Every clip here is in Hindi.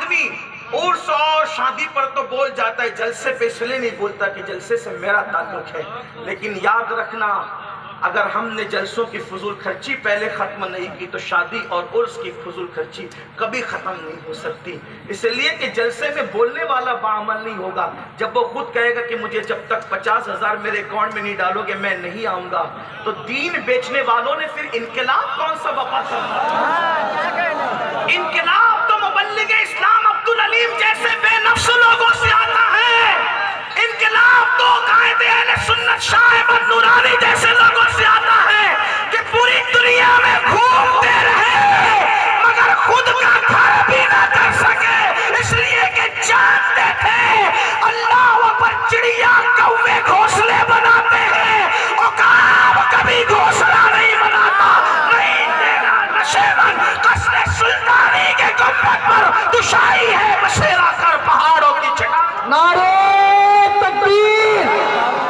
आदमी उर्स और शादी पर तो बोल जाता है, जलसे पे इसलिए नहीं बोलता कि जलसे से मेरा ताल्लुक है। लेकिन याद रखना, अगर हमने जलसों की फजूल खर्ची पहले ख़त्म नहीं की तो शादी और उर्स की फजूल खर्ची कभी ख़त्म नहीं हो सकती। इसलिए कि जलसे में बोलने वाला बाअमल नहीं होगा। जब वो खुद कहेगा कि मुझे जब तक 50,000 मेरे अकाउंट में नहीं डालोगे मैं नहीं आऊँगा, तो दीन बेचने वालों ने फिर इनकलाब कौन सा बपा करना? इनकलाब तो मुबल्लिग इस्लाम अब्दुल अलीम जैसे बेनफ्स लोगों से आता है। इनकलाब तो कायदे अहले सुन्नत शाह अहमद नूरानी जैसे लोगों से आता है कि पूरी दुनिया में घूमते रहे मगर खुद का घर भी ना कर सके, इसलिए कि जानते थे अल्लाह पर चिड़िया कौवे घोंसले बनाते हैं, औकाब कभी घोंसला नहीं बनाता। नहीं देगा नशेबन कसरे सुल्तानी के गुंबद पर दुशाई है बसेरा कर पहाड़ों की चटा। नारे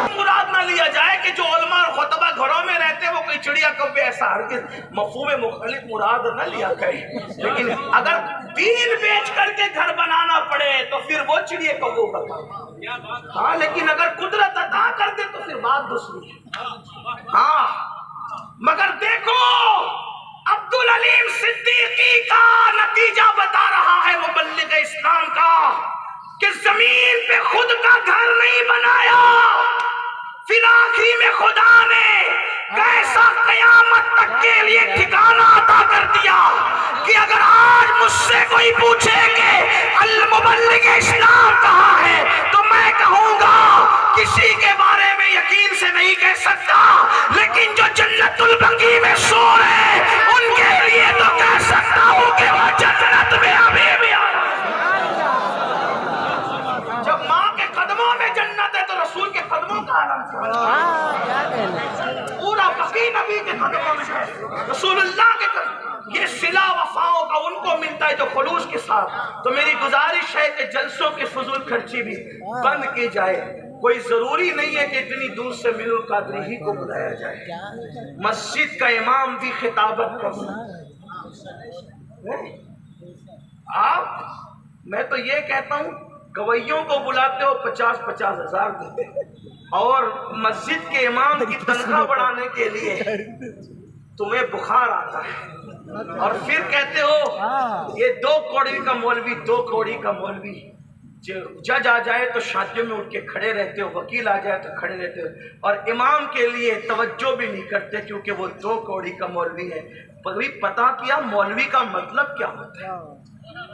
मुराद ना लिया जाए कि जो उलमा और खुतबा घरों में रहते हैं वो कोई चिड़िया कौवे ऐसा हरगिज़ मफ़हूम मुख़ालिफ मुराद न लिया करे। लेकिन अगर दीन बेच करके घर बनाना पड़े तो फिर वो चिड़िया कौवों का काम। हाँ, लेकिन अगर कुदरत अता कर दे तो फिर बात दूसरी है। हाँ, मगर देखो अब्दुल अलीम सिद्दीकी का नतीजा बता रहा है मुबल्लिग इस्लाम का कि जमीन पे खुद का घर नहीं बनाया, फिर आखिरी में खुदा ने कैसा कयामत तक के लिए ठिकाना अता कर दिया कि अगर आज मुझसे कोई पूछे कि अल मुबल्लिग इस्लाम कहाँ है तो मैं कहूँगा किसी के बारे में यकीन से नहीं कह सकता, लेकिन जो जन्नतुल बकी में सो रहे उनके लिए तो कह सकता हूँ कि वह जन्नत में अभी भी आ रहा है। जब माँ के कदमों में जन्नत है तो रसूल के कदमों का आलम पूरा बकी नबी के कदमों में है, रसूलुल्लाह के कदम। ये सिला वफाओं का उनको मिलता है जो खुलूस के साथ। तो मेरी गुजारिश है कि जलसों की फजूल खर्ची भी बंद की जाए। कोई जरूरी नहीं है कि इतनी दूर से मिलुल कादरी ही को बुलाया जाए। मस्जिद का इमाम भी खिताबत कर आप, मैं तो ये कहता हूँ गवैयों को बुलाते हो 50-50 हजार देते और मस्जिद के इमाम की तनख्वाह बढ़ाने के लिए तुम्हें बुखार आता है और फिर कहते हो ये 2 कौड़ी का मौलवी, 2 कौड़ी का मौलवी। जज आ जाए तो शादियों में उठ के खड़े रहते हो, वकील आ जाए तो खड़े रहते हो और इमाम के लिए तवज्जो भी नहीं करते क्योंकि वो 2 कौड़ी का मौलवी है। कभी पता किया मौलवी का मतलब क्या होता है?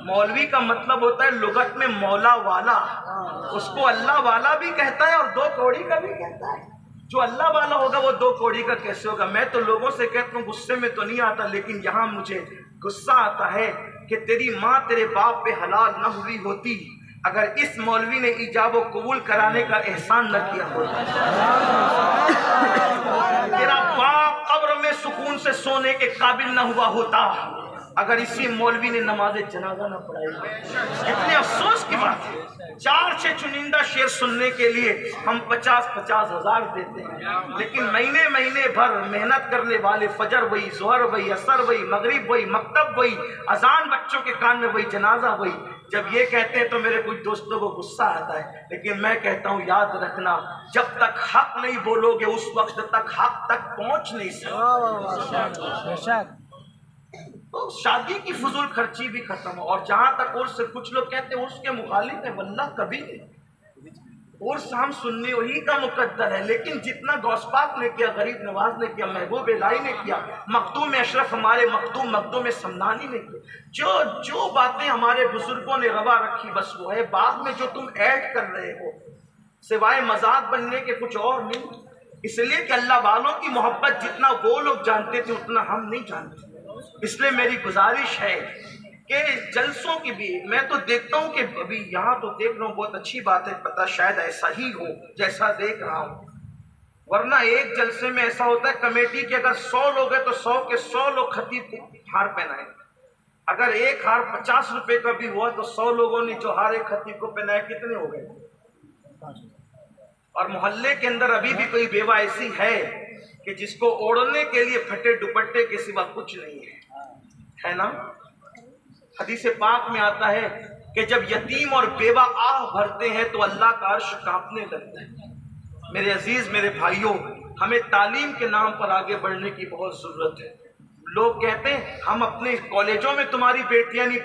मौलवी का मतलब होता है लुगत में मौला वाला, उसको अल्लाह वाला भी कहता है और 2 कौड़ी का भी कहता है। जो अल्लाह वाला होगा वो 2 कौड़ी का कैसे होगा? मैं तो लोगों से कहता हूँ गुस्से में तो नहीं आता, लेकिन यहाँ मुझे गुस्सा आता है कि तेरी माँ तेरे बाप पे हलाल न हुई होती अगर इस मौलवी ने इजाब कबूल कराने का एहसान न किया होता। तेरा बाप कब्र में सुकून से सोने के काबिल न हुआ होता अगर इसी मौलवी ने नमाज जनाजा न पढ़ाई। कितने अफसोस की बात है, 4 से चुनिंदा शेर सुनने के लिए हम 50-50 हजार देते हैं, लेकिन महीने महीने भर मेहनत करने वाले फजर वही, जोहर वही, असर वही, मगरिब वही, मकतब वही, अजान बच्चों के कान में वही, जनाजा वही। जब ये कहते हैं तो मेरे कुछ दोस्तों को गुस्सा आता है, लेकिन मैं कहता हूँ याद रखना जब तक हक नहीं बोलोगे उस वक्त तक हक तक पहुँच नहीं सकते। तो शादी की फजूल खर्ची भी खत्म हो। और जहां तक उर्स, कुछ लोग कहते हैं उसके मुखालिफ है, वल्लाह कभी नहीं। उर्स हम सुन्नी वही का मुकद्दर है, लेकिन जितना गौसपाक ने किया, गरीब नवाज ने किया, महबूब इलाही ने किया, मखदूम अशरफ हमारे मखदूम समनानी ने किया, जो बातें हमारे बुजुर्गों ने रवा रखी बस वो है। बाद में जो तुम ऐड कर रहे हो सिवाय मजाक बनने के कुछ और नहीं। इसलिए कि अल्लाह वालों की मोहब्बत जितना वो लोग जानते थे उतना हम नहीं जानते। इसलिए मेरी गुजारिश है कि जलसों की भी, मैं तो देखता हूँ कि अभी यहाँ तो देख रहा हूँ, बहुत अच्छी बात है, पता शायद ऐसा ही हो जैसा देख रहा हूँ, वरना एक जलसे में ऐसा होता है कमेटी के अगर 100 लोग हैं तो 100 के 100 लोग खतीब को हार पहनाए। अगर एक हार 50 रुपए का भी हुआ तो 100 लोगों ने जो हार एक खतीब को पहनाए कितने हो गए? और मोहल्ले के अंदर अभी भी कोई बेवा ऐसी है कि जिसको ओढ़ने के लिए फटे दुपट्टे के सिवा कुछ नहीं है ना? हदीस पाक में आता है कि जब यतीम और बेवा आह भरते हैं तो अल्लाह का अर्श कांपने लगता है। मेरे अजीज, मेरे भाइयों, हमें तालीम के नाम पर आगे बढ़ने की बहुत जरूरत है। लोग कहते हैं हम अपने कॉलेजों में तुम्हारी बेटियां नहीं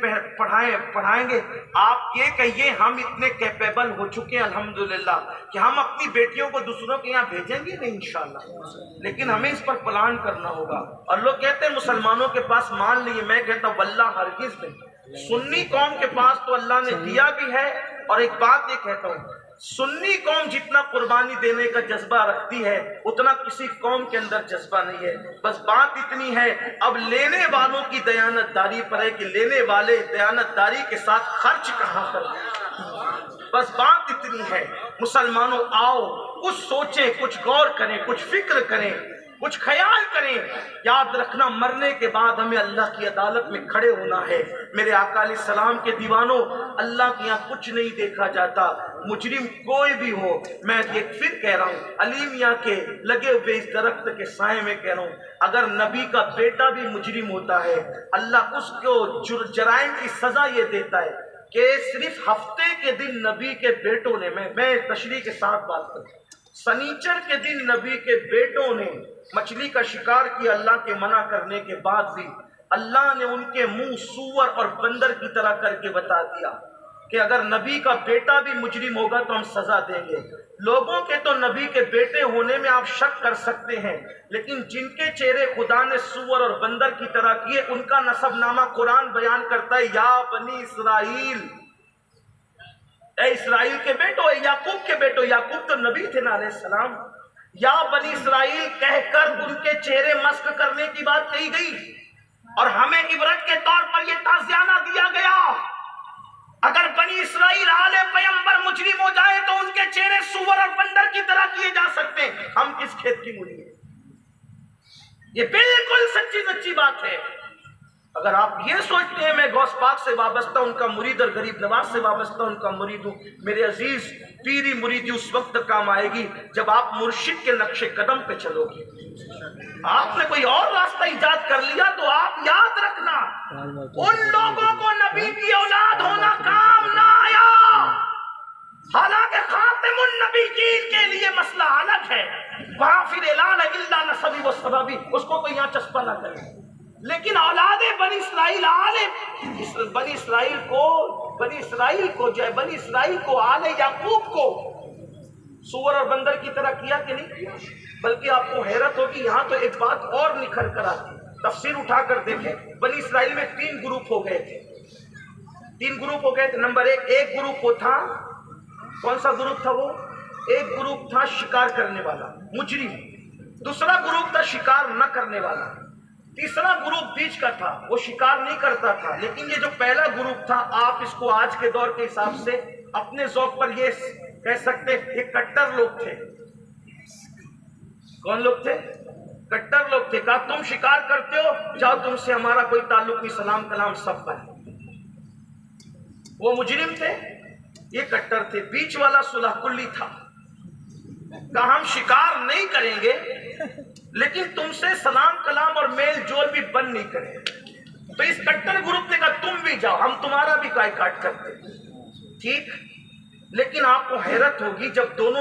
पढ़ाएंगे। आप ये कहिए हम इतने कैपेबल हो चुके हैं अल्हम्दुलिल्लाह कि हम अपनी बेटियों को दूसरों के यहाँ भेजेंगे नहीं इंशाअल्लाह, लेकिन हमें इस पर प्लान करना होगा। और लोग कहते हैं मुसलमानों के पास मान लिए, मैं कहता हूँ वल्लाह हरगिज़ नहीं। सुन्नी कौम के पास तो अल्लाह ने दिया भी है। और एक बात ये कहता हूँ, सुन्नी कौम जितना कुर्बानी देने का जज्बा रखती है उतना किसी कौम के अंदर जज्बा नहीं है। बस बात इतनी है, अब लेने वालों की दयानतदारी पर है कि लेने वाले दयानतदारी के साथ खर्च कहाँ करें। बस बात इतनी है। मुसलमानों आओ, कुछ सोचें, कुछ गौर करें, कुछ फिक्र करें, कुछ ख्याल करें। याद रखना, मरने के बाद हमें अल्लाह की अदालत में खड़े होना है। मेरे आका अलैहिस्सलाम के दीवानों, अल्लाह के यहाँ कुछ नहीं देखा जाता। मुजरिम कोई भी हो, मैं ये फिर कह रहा हूँ, अली मियां के लगे हुए इस दरख्त के साए में कह रहा हूँ, अगर नबी का बेटा भी मुजरिम होता है, अल्लाह उसको जराइम की सजा ये देता है कि सिर्फ हफ्ते के दिन नबी के बेटों ने, मैं तशरीह के साथ बात करूँ, सनीचर के दिन नबी के बेटों ने मछली का शिकार किया। अल्लाह के मना करने के बाद भी अल्लाह ने उनके मुंह सूअर और बंदर की तरह करके बता दिया कि अगर नबी का बेटा भी मुजरिम होगा तो हम सजा देंगे। लोगों के तो नबी के बेटे होने में आप शक कर सकते हैं, लेकिन जिनके चेहरे खुदा ने सूअर और बंदर की तरह किए, उनका नसबनामा कुरान बयान करता है, या बनी इसराइल, इसराइल के बेटो, याकूब के बेटो। याकूब तो नबी थे ना अलैहिस्सलाम। या बनी इसराइल कहकर उनके चेहरे मस्क करने की बात कही गई और हमें इबरत के तौर पर यह ताज़ियाना दिया गया, अगर बनी इसराइल आले पैगंबर मुजरिम हो जाए तो उनके चेहरे सूअर और बंदर की तरह किए जा सकते हैं। हम किस खेत की मूली है? ये बिल्कुल सच्ची सच्ची बात है। अगर आप ये सोचते हैं मैं गौस पाक से वाबस्ता, उनका मुरीद और गरीब नवाज से वाबस्ता उनका मुरीद हूँ, मेरे अजीज, पीरी मुरीदी उस वक्त काम आएगी जब आप मुर्शिद के नक्शे कदम पे चलोगे। आपने कोई और रास्ता इजाद कर लिया तो आप याद रखना, उन लोगों को नबी की औलाद होना काम ना आया। हालांकि खातिमुन नबीयीन के लिए मसला अलग है, वहां फिर ऐलान इल्ला नसबी व सबबी, उसको कोई यहाँ चस्पा ना करे। लेकिन औलादे बनी इसराइल आले बनी इसराइल को आले याकूब को सूअर और बंदर की तरह किया कि नहीं किया? बल्कि आपको हैरत होगी, यहाँ तो एक बात और निखर कर आती, तफसीर उठाकर देखें। बनी इसराइल में 3 ग्रुप हो गए थे। नंबर एक ग्रुप वो था, कौन सा ग्रुप था वो? एक ग्रुप था शिकार करने वाला मुजरिम, दूसरा ग्रुप था शिकार न करने वाला, तीसरा ग्रुप बीच का था, वो शिकार नहीं करता था। लेकिन ये जो पहला ग्रुप था, आप इसको आज के दौर के हिसाब से अपने ज़ौक़ पर ये कह सकते, ये कट्टर लोग थे। कौन लोग थे? कट्टर लोग थे। कहा तुम शिकार करते हो, जाओ, तुमसे हमारा कोई ताल्लुक नहीं, सलाम कलाम सब पर। वो मुजरिम थे, ये कट्टर थे। बीच वाला सुलहकुल्ली था, कहा हम शिकार नहीं करेंगे लेकिन तुमसे सलाम कलाम और मेल जोल भी बंद नहीं करेंगे। तो इस कट्टर ग्रुप ने कहा तुम भी जाओ, हम तुम्हारा भी काट करते। ठीक, लेकिन आपको हैरत होगी, जब दोनों